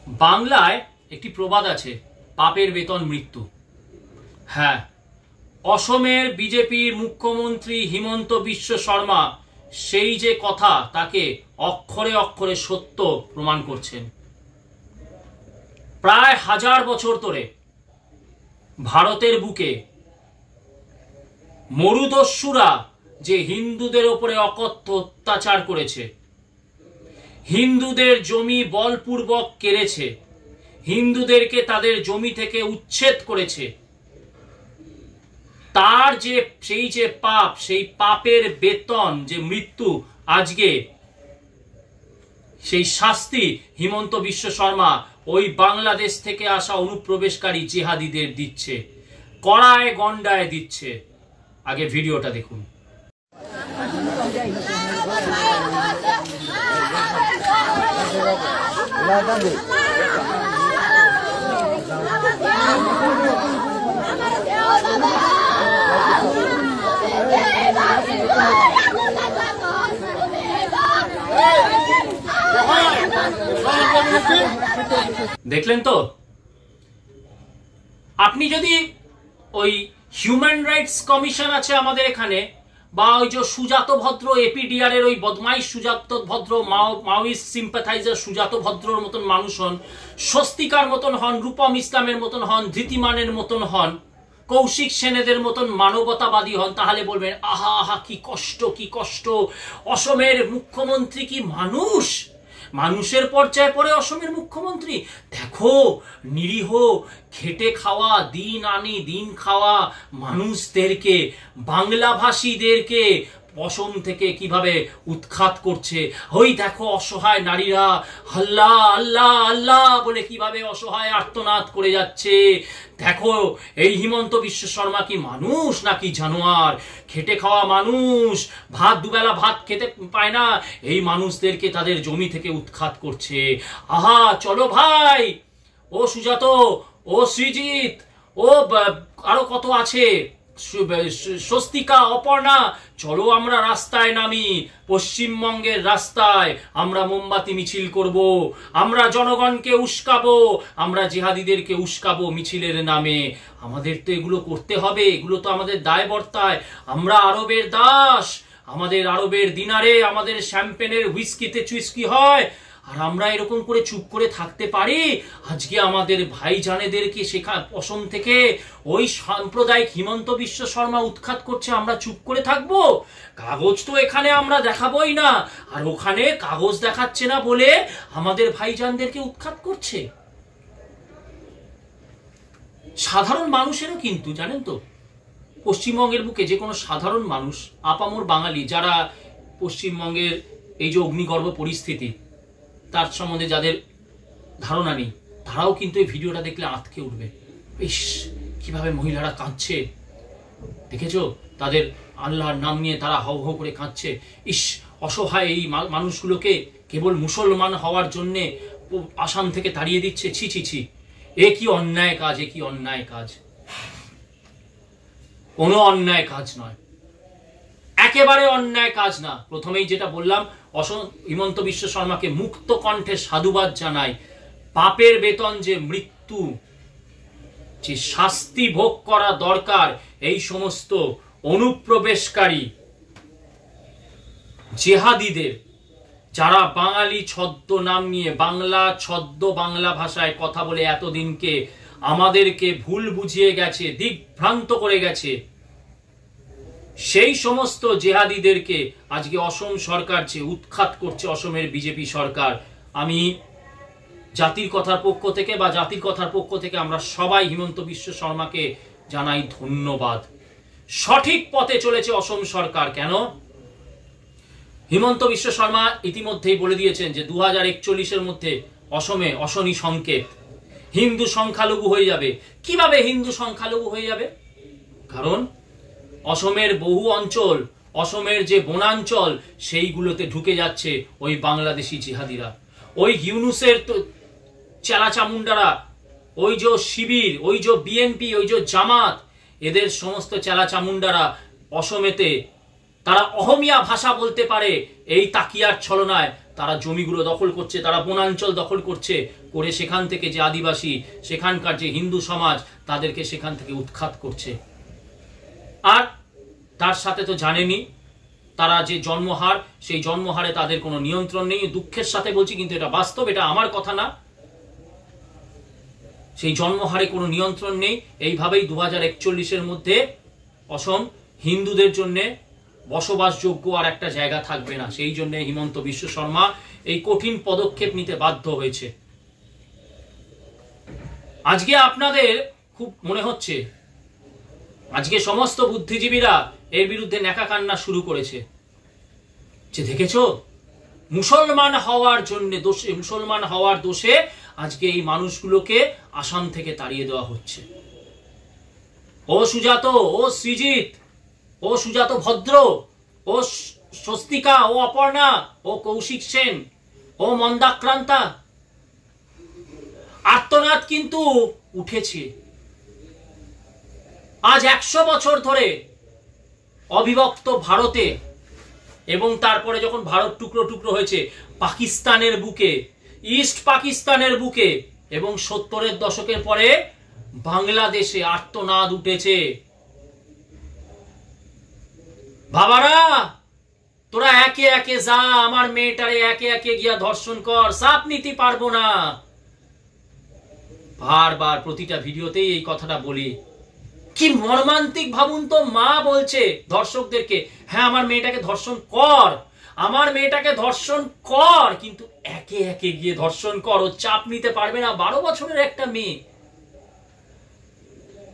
বাংলায় একটি প্রবাদ আছে, পাপের বেতন মৃত্যু। হ্যাঁ, অসমের বিজেপির মুখ্যমন্ত্রী হিমন্ত বিশ্ব শর্মা সেই যে কথা তাকে অক্ষরে অক্ষরে সত্য প্রমাণ করছেন। প্রায় 1000 বছর ধরে ভারতের বুকে মরুদস্যুরা যে হিন্দুদের ওপরে অকথ্য অত্যাচার করেছে, হিন্দুদের জমি বলপূর্বক কেড়েছে, হিন্দুদেরকে তাদের জমি থেকে উচ্ছেদ করেছে, তার যে সেই যে পাপ, সেই পাপের বেতন যে মৃত্যু, আজকে সেই শাস্তি হিমন্ত বিশ্ব শর্মা ওই বাংলাদেশ থেকে আসা অনুপ্রবেশকারী জিহাদিদের দিচ্ছে, কড়ায় গন্ডায় দিচ্ছে। আগে ভিডিওটা দেখুন। দেখলেন তো, আপনি যদি ওই হিউম্যান রাইটস কমিশন আছে আমাদের এখানে, বা ওই যে সুজাত ভদ্র এপিডিআর এর ওই বদমাইশ সুজাত ভদ্র মাওয়িস্ট সিম্প্যাথাইজার সুজাত ভদ্রর মতন মানুষ হন, স্বস্তিকার মতন হন, রূপম ইসলামের মতন হন, ধৃতিমানের মতন হন, কৌশিক সেনেদের মতন মানবতাবাদী হন, তাহলে বলবেন আহা আহা কি কষ্ট, কি কষ্ট, অসমের মুখ্যমন্ত্রী কি মানুষ, মানুষের পর্যায়ে পড়ে অসমের মুখ্যমন্ত্রী। দেখো নিরীহ খেটে খাওয়া, দিন আনি দিন খাওয়া মানুষদেরকে, বাংলাভাষীদেরকে অসম থেকে কিভাবে উৎখাত করছে। ওই দেখো অসহায় নারীরা আল্লাহ আল্লাহ আল্লাহ বলে কিভাবে অসহায় আর্তনাদ করে যাচ্ছে। দেখো এই হিমন্ত বিশ্ব শর্মা কি মানুষ নাকি জানোয়ার? খেটে খাওয়া মানুষ, ভাত দুবেলা ভাত খেতে পায় না, এই মানুষদেরকে তাদের জমি থেকে উৎখাত করছে। আহা চলো ভাই, ও সুজাত, ও সৃজিত, ও আরো কত আছে, স্বস্তিকা, অপর্ণা, চলো আমরা রাস্তায় নামি, পশ্চিমবঙ্গের রাস্তায় আমরা মোমবাতি মিছিল করব, আমরা জনগণকে উস্কাবো, আমরা জিহাদিদেরকে উস্কাবো মিছিলের নামে। আমাদের তো এগুলো করতে হবে, এগুলো তো আমাদের দায়বর্তায়। আমরা আরবের দাস, আমাদের আরবের দিনারে, আমাদের শ্যাম্পেনের হুইস্কিতে চুইস্কি হয়, আর আমরা এরকম করে চুপ করে থাকতে পারি? আজকে আমাদের ভাইজানেদেরকে অসম থেকে ওই সাম্প্রদায়িক হিমন্ত বিশ্ব শর্মা উৎখাত করছে, আমরা চুপ করে থাকবো? কাগজ তো এখানে আমরা দেখাবোই না, আর ওখানে কাগজ দেখাচ্ছে না বলে আমাদের ভাইজানদেরকে উৎখাত করছে। সাধারণ মানুষেরও কিন্তু জানেন তো, পশ্চিমবঙ্গের বুকে যে কোনো সাধারণ মানুষ, আপামর বাঙালি, যারা পশ্চিমবঙ্গের এই যে অগ্নিগর্ভ পরিস্থিতি তার সম্বন্ধে যাদের ধারণা নেই, তারাও কিন্তু এই ভিডিওটা দেখলে আঁতকে উঠবে। ইস কিভাবে মহিলারা কাঁদছে, দেখেছো? তাদের আল্লাহর নাম নিয়ে তারা হাউ হাউ করে কাঁদছে। ইস অসহায় এই মানুষগুলোকে কেবল মুসলমান হওয়ার জন্যে আসাম থেকে তাড়িয়ে দিচ্ছে। ছি ছি ছি, এ কি অন্যায় কাজ, এ কি অন্যায় কাজ। কোনো অন্যায় কাজ নয়, একেবারে অন্যায় কাজ না। প্রথমেই যেটা বললাম, হিমন্ত বিশ্ব শর্মাকে মুক্ত কণ্ঠে সাধুবাদ জানাই। পাপের বেতন যে মৃত্যু, যে শাস্তি ভোগ করা দরকার এই সমস্ত অনুপ্রবেশকারী জেহাদিদের, যারা বাঙালি ছদ্ম নাম নিয়ে বাংলা ছদ্ম বাংলা ভাষায় কথা বলে এতদিনকে আমাদেরকে ভুল বুঝিয়ে গেছে, দিগ্ভ্রান্ত করে গেছে, সেই সমস্ত জেহাদিদেরকে আজকে অসম সরকার যে উৎখাত করছে, অসমের বিজেপি সরকার। আমি জাতির কথার পক্ষ থেকে বা জাতির কথার পক্ষ থেকে আমরা সবাই হিমন্ত বিশ্ব শর্মাকে জানাই ধন্যবাদ। সঠিক পথে চলেছে অসম সরকার। কেন? হিমন্ত বিশ্ব শর্মা ইতিমধ্যেই বলে দিয়েছেন যে 2041-এর মধ্যে অসমে অশনি সংকেত, হিন্দু সংখ্যালঘু হয়ে যাবে। কিভাবে হিন্দু সংখ্যালঘু হয়ে যাবে? কারণ অসমের বহু অঞ্চল, অসমের যে বনাঞ্চল, সেইগুলোতে ঢুকে যাচ্ছে ওই বাংলাদেশি জিহাদিরা, ওই ইউনুসের তো চেলা চামুন্ডারা, ওই যে শিবির, ওই যে বিএনপি, ওই যে জামাত, এদের সমস্ত চেলা চামুন্ডারা অসমেতে তারা অহমিয়া ভাষা বলতে পারে এই তাকিয়ার ছলনায় তারা জমিগুলো দখল করছে, তারা বনাঞ্চল দখল করছে, করে সেখান থেকে যে আদিবাসী, সেখানকার যে হিন্দু সমাজ, তাদেরকে সেখান থেকে উৎখাত করছে। আর তার সাথে তো জানেনি তারা যে জন্মহার, সেই জন্মহারে তাদের কোনো নিয়ন্ত্রণ নেই। দুঃখের সাথে বলছি, কিন্তু এটা বাস্তব, এটা আমার কথা না। সেই জন্মহারে কোনো নিয়ন্ত্রণ নেই। এইভাবেই 2041-এর মধ্যে অসম হিন্দুদের জন্য বসবাসযোগ্য আর একটা জায়গা থাকবে না। সেই জন্য হিমন্ত বিশ্ব শর্মা এই কঠিন পদক্ষেপ নিতে বাধ্য হয়েছে। আজকে আপনাদের খুব মনে হচ্ছে, আজকে সমস্ত বুদ্ধিজীবীরা এর বিরুদ্ধে ন্যাকা কান্না শুরু করেছে, যে দেখেছো মুসলমান হওয়ার জন্য দোষে, মুসলমান হওয়ার দোষে আজকে এই মানুষগুলোকে আসাম থেকে তাড়িয়ে দেওয়া হচ্ছে। ও সুজাত, ও সৃজিত, ও সুজাত ভদ্র, ও স্বস্তিকা, ও অপর্ণা, ও কৌশিক সেন, ও মন্দাক্রান্তা, আর্তনাদ কিন্তু উঠেছে। আজ 100 বছর ধরে অবিভক্ত ভারতে, এবং তারপরে যখন ভারত টুকরো টুকরো হয়েছে পাকিস্তানের বুকে, ইস্ট পাকিস্তানের বুকে, এবং 70-এর দশকের পরে বাংলাদেশে আর্তনাদ উঠেছে। বাবারা, তোরা একে একে যা, আমার মেয়েটারে একে একে গিয়া ধর্ষণ কর, সাপ নিতে পারবো না। বারবার প্রতিটা ভিডিওতেই এই কথাটা বলি। কি মর্মান্তিক ভাবুন তো, মা বলছে ধর্ষকদেরকে, হ্যাঁ আমার মেয়েটাকে ধর্ষণ কর, আমার মেয়েটাকে ধর্ষণ কর, কিন্তু একে একে গিয়ে ধর্ষণ কর, ও চাপ নিতে পারবে না। 12 বছরের একটা মেয়ে।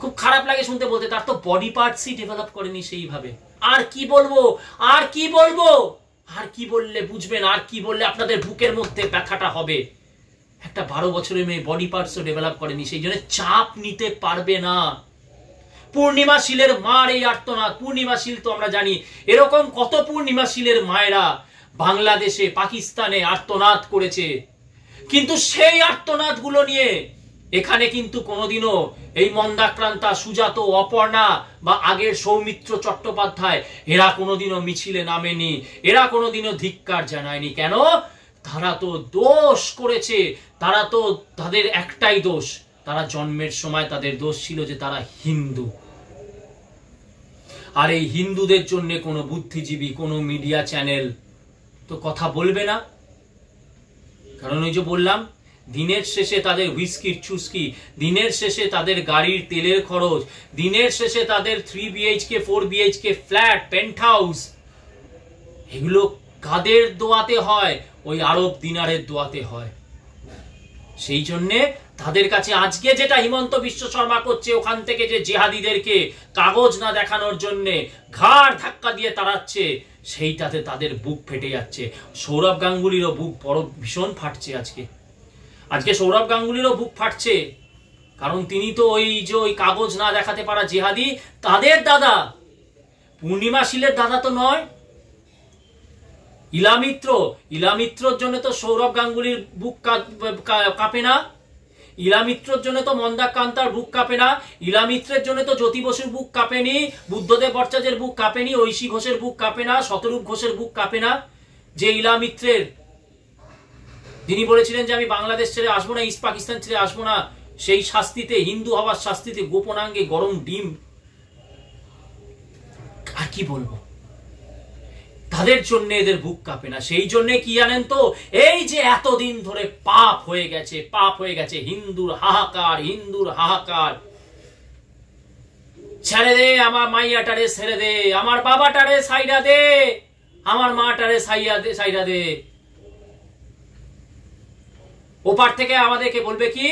খুব খারাপ লাগে শুনতে বলতে, তার তো বডি পার্টসই ডেভেলপ করেনি সেইভাবে। আর কি বলবো, আর কি বলবো, আর কি বললে বুঝবেন, আর কি বললে আপনাদের বুকের মধ্যে ব্যথাটা হবে। একটা 12 বছরের মেয়ে বডি পার্টসও ডেভেলপ করেনি, সেই জন্য চাপ নিতে পারবে না। পূর্ণিমা শীলের মার এই আর্তনাদ। পূর্ণিমা শীল তো আমরা জানি, এরকম কত পূর্ণিমা শীলের মায়েরা বাংলাদেশে, পাকিস্তানে আর্তনাদ করেছে, কিন্তু সেই আর্তনাদ গুলো নিয়ে এখানে কিন্তু কোনোদিনও এই মন্দাক্রান্তা, সুজাত, অপর্ণা বা আগের সৌমিত্র চট্টোপাধ্যায় এরা কোনোদিনও মিছিলে নামেনি, এরা কোনোদিনও ধিক্কার জানায়নি। কেন? তারা তো দোষ করেছে, তারা তো, তাদের একটাই দোষ, তারা জন্মের সময় তাদের দোষ ছিল যে তারা হিন্দু। আর এই হিন্দুদের জন্য কোনো বুদ্ধিজীবী, কোনো মিডিয়া চ্যানেল তো কথা বলবে না। কারণ ওই যে বললাম, দিনের শেষে তাদের হুইস্কির চুস্কি, দিনের শেষে তাদের গাড়ির তেলের খরচ, দিনের শেষে তাদের 3 BHK 4 BHK flat, penthouse, এগুলো কাদের দোয়াতে হয়? ওই আরব দিনারের দোয়াতে হয়। সেই জন্যে তাদের কাছে আজকে যেটা হিমন্ত বিশ্ব শর্মা করছে, ওখান থেকে যে জিহাদিদেরকে কাগজ না দেখানোর জন্যে ঘাড় ধাক্কা দিয়ে তাড়াচ্ছে, সেইটাতে তাদের বুক ফেটে যাচ্ছে। সৌরভ গাঙ্গুলিরও বুক বড় ভীষণ ফাটছে আজকে। আজকে সৌরভ গাঙ্গুলিরও বুক ফাটছে, কারণ তিনি তো ওই কাগজ না দেখাতে পারা জিহাদি, তাদের দাদা। পূর্ণিমা শীলের দাদা তো নয়, ইলামিত্রর জন্য তো সৌরভ গাঙ্গুলির বুক কাঁপে না, ইলামিত্রর জন্য তো মন্দাক্রান্তার বুক কাঁপে না, ইলামিত্রের জন্য তো জ্যোতি বসুর বুক কাঁপেনি, বুদ্ধদেব ভট্টাচার্যের বুক কাঁপেনি, ঐশী ঘোষের বুক কাঁপে না, শতরূপ ঘোষের বুক কাঁপে না। যে ইলামিত্রের, যিনি বলেছিলেন যে আমি বাংলাদেশ ছেড়ে আসবো না, ইস্ট পাকিস্তান ছেড়ে আসবো না, সেই শাস্তিতে, হিন্দু হওয়ার শাস্তিতে গোপনাঙ্গে গরম ডিম। আর কি বলবো, তাদের জন্য এদের বুক কাঁপে না। সেই জন্য কি জানেন তো, এই যে এতদিন ধরে পাপ হয়ে গেছে, হিন্দুর হাহাকার, হিন্দুর হাহাকার। ছেড়ে দে আমার মাইয়াটারে, ছেড়ে দে আমার বাবাটারে, সাইডা দে আমার মাটারে, সাইডা দে। ওপার থেকে আমাদেরকে বলবে কি,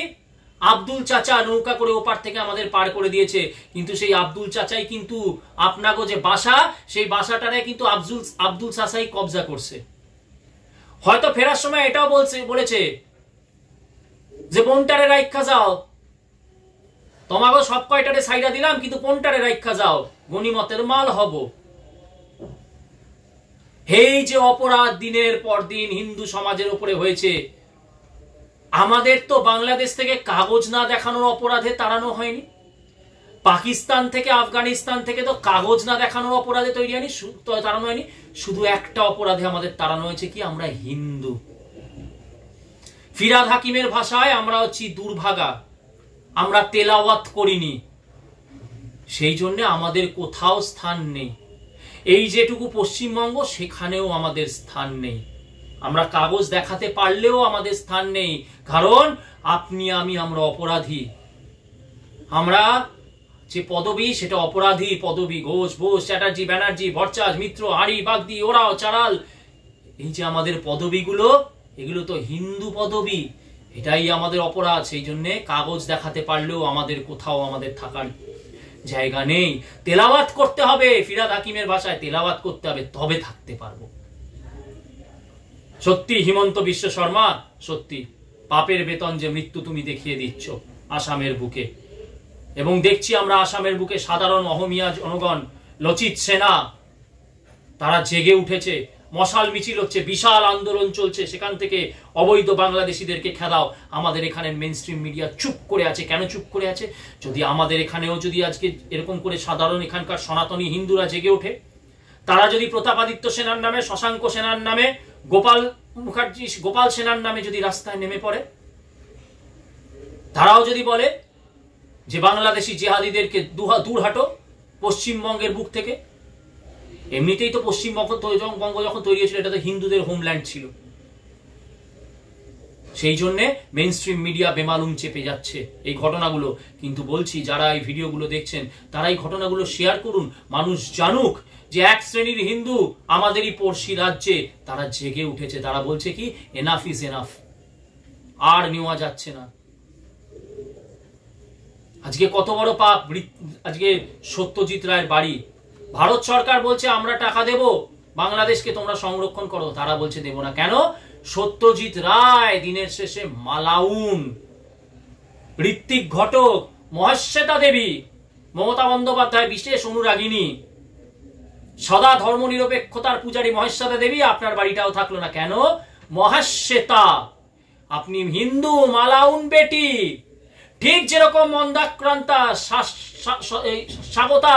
আব্দুল চাচা নৌকা করে ওপার থেকে আমাদের পার করে দিয়েছে, কিন্তু সেই আব্দুল চাচাই কিন্তু আপনাগো যে বাসা, সেই বাসাটারে কিন্তু আব্দুল চাচাই কবজা করছে। হয়তো ফেরার সময় এটাও বলেছে যে বোনটারে রাইখা যাও, তোমাকে সব কয়টারে সাইডা দিলাম, কিন্তু কোনটারে রাইখা যাও, গনিমতের মাল হব। এই যে অপরাধ দিনের পর দিন হিন্দু সমাজের উপরে হয়েছে, আমাদের তো বাংলাদেশ থেকে কাগজ না দেখানোর অপরাধে তাড়ানো হয়নি, পাকিস্তান থেকে আফগানিস্তান থেকে তো কাগজ না দেখানোর অপরাধে তৈরি হয়নি, তাড়ানো হয়নি, শুধু একটা অপরাধে আমাদের তাড়ানো হয়েছে, কি আমরা হিন্দু। ফিরহাদ হাকিমের ভাষায় আমরা হচ্ছি দুর্ভাগা, আমরা তেলাওয়াত করিনি, সেই জন্য আমাদের কোথাও স্থান নেই। এই যেটুকু পশ্চিমবঙ্গ সেখানেও আমাদের স্থান নেই, আমরা কাগজ দেখাতে পারলেও আমাদের স্থান নেই, কারণ আপনি আমি আমরা অপরাধী। আমরা যে পদবী সেটা অপরাধী পদবী, ঘোষ, বোস, চ্যাটার্জি, ব্যানার্জি, ভট্টাচার্য, মিত্র, হাড়ি, বাগদি, ওরাও, চারাল, এই যে আমাদের পদবীগুলো, এগুলো তো হিন্দু পদবী, এটাই আমাদের অপরাধ। সেই জন্য কাগজ দেখাতে পারলেও আমাদের কোথাও আমাদের থাকার জায়গা নেই। তেলাওয়াত করতে হবে, ফিরহাদ হাকিমের ভাষায় তেলাওয়াত করতে হবে, তবে থাকতে পারবো। সত্যি হিমন্ত বিশ্ব শর্মা, সত্যি পাপের বেতন যে মৃত্যু তুমি দেখিয়ে দিচ্ছ আসামের বুকে। এবং দেখছি আমরা আসামের বুকে সাধারণ অহমিয়া জনগণ, লচিত সেনা, তারা জেগে উঠেছে, মশাল মিছিল হচ্ছে, বিশাল আন্দোলন চলছে, সেখান থেকে অবৈধ বাংলাদেশিদেরকে খেদাও। আমাদের এখানে মেইন স্ট্রিম মিডিয়া চুপ করে আছে। কেন চুপ করে আছে? যদি আমাদের এখানেও যদি আজকে এরকম করে সাধারণ এখানকার সনাতনী হিন্দুরা জেগে ওঠে, তারা যদি প্রতাপাদিত্য সেনার নামে, শশাঙ্ক সেনার নামে, গোপাল মুখার্জি, গোপাল সেনার নামে যদি রাস্তায় নেমে পড়ে, তারাও যদি বলে যে বাংলাদেশি জেহাদিদেরকে দূর হাঁটো পশ্চিমবঙ্গের বুক থেকে। এমনিতেই তো পশ্চিমবঙ্গ যখন তৈরি হয়েছিল এটা তো হিন্দুদের হোমল্যান্ড ছিল, সেই জন্য মেইন স্ট্রিম মিডিয়া বেমালুম চেপে যাচ্ছে এই ঘটনাগুলো। কিন্তু বলছি, যারা এই ভিডিওগুলো দেখছেন তারা এই ঘটনাগুলো শেয়ার করুন, মানুষ জানুক যে এক শ্রেণীর হিন্দু আমাদেরই পড়শি রাজ্যে তারা জেগে উঠেছে। তারা বলছে কি, এনাফ ইজ এনাফ, আর নেওয়া যাচ্ছে না। আজকে কত বড় পাপ, আজকে সত্যজিৎ রায়ের বাড়ি, ভারত সরকার বলছে আমরা টাকা দেব, বাংলাদেশকে তোমরা সংরক্ষণ করো, তারা বলছে দেব না। কেন? সত্যজিৎ রায় দিনের শেষে মালাউন, ঋত্বিক ঘটক, মহাশ্বেতা দেবী, মমতা বন্দ্যোপাধ্যায় বিশেষ অনুরাগিনী, সদা ধর্ম নিরপেক্ষতার পূজারী মহেশ্বেতা দেবী, আপনার বাড়িটাও থাকলো না। কেন? মহাশ্বেতা, আপনি হিন্দু, মালাউন বেটি। ঠিক যেরকম মন্দাক্রান্তা, স্বাগতা,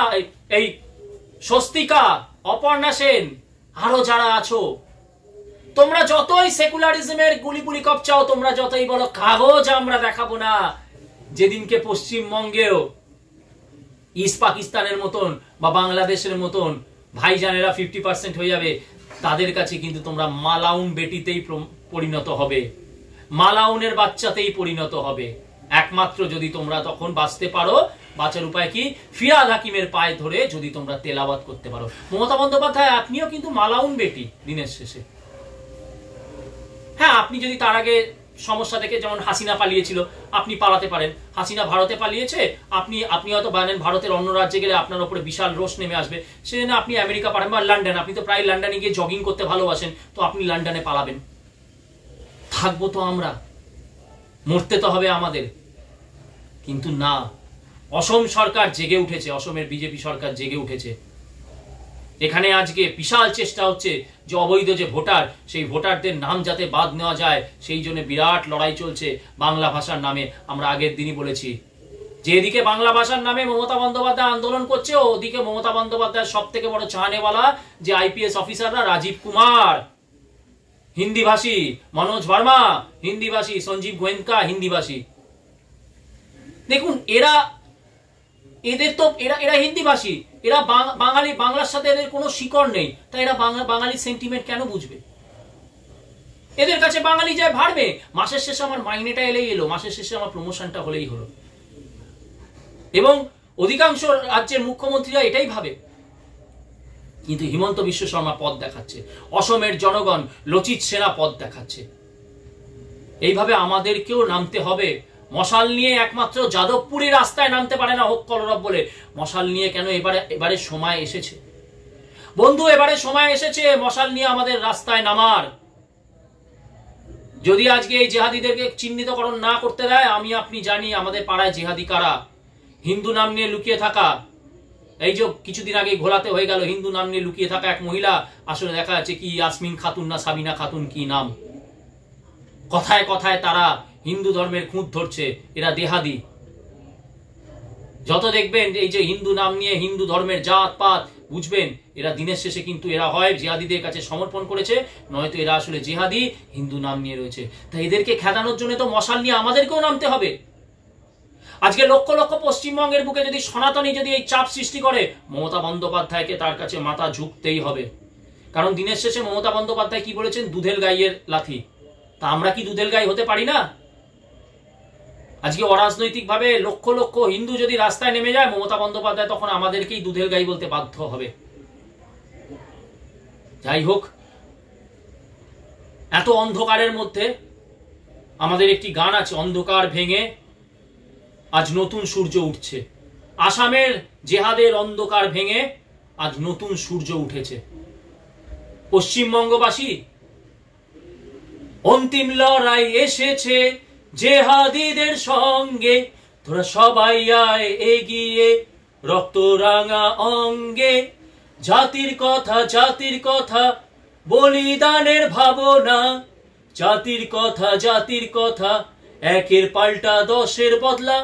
এই স্বস্তিকা, অপর্ণা সেন, আরো যারা আছো, তোমরা যতই সেকুলারিজমের গুলি কপচাও, তোমরা যতই বলো কাগজ আমরা দেখাবো না, যেদিনকে পশ্চিমবঙ্গেও ইস্ট পাকিস্তানের মতন বা বাংলাদেশের মতন ভাইজানেরা 50% হয়ে যাবে, তাদের কাছে কিন্তু তোমরা মালাউন বেটিতেই পরিণত হবে, মালাউনের বাচ্চাতেই পরিণত হবে, একমাত্র যদি তোমরা তখন বাঁচতে পারো। বাঁচার উপায় কি? ফিরহাদ হাকিমের পায়ে ধরে যদি তোমরা তেলাওয়াত করতে পারো। মমতা বন্দ্যোপাধ্যায়, আপনিও কিন্তু মালাউন বেটি দিনের শেষে। হ্যাঁ, আপনি যদি তার আগে সমস্যা দেখে, যেমন হাসিনা পালিয়েছিল, আপনি পালাতে পারেন। হাসিনা ভারতে পালিয়েছে, আপনি হয়তো জানেন ভারতের অন্য রাজ্যে গেলে আপনার উপরে বিশাল রোষ নেমে আসবে, সেজন্য আপনি আমেরিকা পাঠাবেন বা লন্ডন, আপনি তো প্রায় লন্ডনে গিয়ে জগিং করতে ভালোবাসেন, তো আপনি লন্ডনে পালাবেন। থাকবো তো আমরা, মরতে তো হবে আমাদের। কিন্তু না, অসম সরকার জেগে উঠেছে, অসমের বিজেপি সরকার জেগে উঠেছে। এখানে আজকে বিশাল চেষ্টা হচ্ছে যে অবৈধ যে ভোটার, সেই ভোটারদের নাম যাতে বাদ নেওয়া যায়, সেই জন্য বিরাট লড়াই চলছে বাংলা ভাষার নামে। আমরা আগের দিনই বলেছি যে এদিকে বাংলা ভাষার নামে মমতা বন্দ্যোপাধ্যায় আন্দোলন করছে, ওদিকে মমতা বন্দ্যোপাধ্যায়ের সব থেকে বড় চাহানেওয়ালা যে আইপিএস অফিসাররা, রাজীব কুমার হিন্দিভাষী, মনোজ ভার্মা হিন্দিভাষী, সঞ্জীব গোয়েঙ্কা হিন্দিভাষী। দেখুন, এরা হিন্দিভাষী, এরা বাঙালি, বাংলার সাথে এদের কোনো শিকড় নেই, তাই এরা বাঙালি সেন্টিমেন্ট কেন বুঝবে? এদের কাছে বাঙালি যায় ভাড়বে, মাসের শেষে আমার মাইনেটা এলেই এলো, মাসের শেষে আমার প্রমোশনটা হলেই হলো। এবং অধিকাংশ রাজ্যের মুখ্যমন্ত্রীরা এটাই ভাবে। কিন্তু হিমন্ত বিশ্ব শর্মা পথ দেখাচ্ছে, অসমের জনগণ, লচিত সেনা পথ দেখাচ্ছে। এইভাবে আমাদেরকেও নামতে হবে। মশাল নিয়ে একমাত্র যাদবপুরী রাস্তায় নামতে পারে না হোক কলরব বলে, মশাল নিয়ে কেন? এবারে সময় এসেছে বন্ধু, এবারে সময় এসেছে মশাল নিয়ে আমাদের রাস্তায় নামার। যদি আজকে এই জেহাদিদেরকে চিহ্নিতকরণ না করতে দেয়, আমি আপনি জানি আমাদের পাড়ায় জেহাদি কারা। হিন্দু নাম নিয়ে লুকিয়ে থাকা, এই যে কিছুদিন আগে ঘোলাতে হয়ে গেল, হিন্দু নাম নিয়ে লুকিয়ে থাকা এক মহিলা, আসলে দেখা যাচ্ছে কি ইয়াসমিন খাতুন না সাবিনা খাতুন কি নাম। কথায় কথায় তারা হিন্দু ধর্মের খুঁত ধরছে, এরা দেহাদি। যত দেখবেন এই যে হিন্দু নাম নিয়ে হিন্দু ধর্মের জাত পাত, বুঝবেন এরা দিনের শেষে কিন্তু এরা হয় জিহাদিদের কাছে সমর্পণ করেছে, নয়তো এরা আসলে জিহাদি হিন্দু নাম নিয়ে রয়েছে। তাই এদেরকে খেদানোর জন্য তো মশাল নিয়ে আমাদেরকেও নামতে হবে। আজকে লক্ষ লক্ষ পশ্চিমবঙ্গের বুকে যদি সনাতনী যদি এই চাপ সৃষ্টি করে, মমতা বন্দ্যোপাধ্যায়কে তার কাছে মাথা ঝুঁকতেই হবে। কারণ দিনের শেষে মমতা বন্দ্যোপাধ্যায় কি বলেছেন, দুধেল গাইয়ের লাথি। তা আমরা কি দুধেল গাই হতে পারি না? আজকে অরাজনৈতিকভাবে লক্ষ লক্ষ হিন্দু যদি রাস্তায় নেমে যায়, মমতা বন্দ্যোপাধ্যায় তখন আমাদেরকেই দুধেল গাই বলতে বাধ্য হবে। যাই হোক, এত অন্ধকারের মধ্যে আমাদের একটি গান আছে, অন্ধকার ভেঙে আজ নতুন সূর্য উঠছে। আসামের জেহাদের অন্ধকার ভেঙে আজ নতুন সূর্য উঠেছে। পশ্চিমবঙ্গবাসী, অন্তিম লড়াই এসেছে জেহাদিদের সঙ্গে, তোরা সবাই আয় এগিয়ে রক্ত রাঙা অঙ্গে। জাতির কথা বলিদানের ভাবনা, জাতির কথা একের পাল্টা 10-এর বদলা।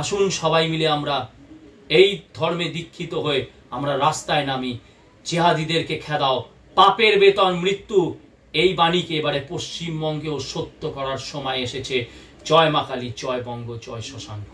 আসুন সবাই মিলে আমরা এই ধর্মে দীক্ষিত হয়ে আমরা রাস্তায় নামি, জিহাদিদেরকে খেদাও, পাপের বেতন মৃত্যু। এই বাণীকে এবারে পশ্চিমবঙ্গেও সত্য করার সময় এসেছে। জয় মা কালী, জয় বঙ্গ, জয় শশাঙ্ক।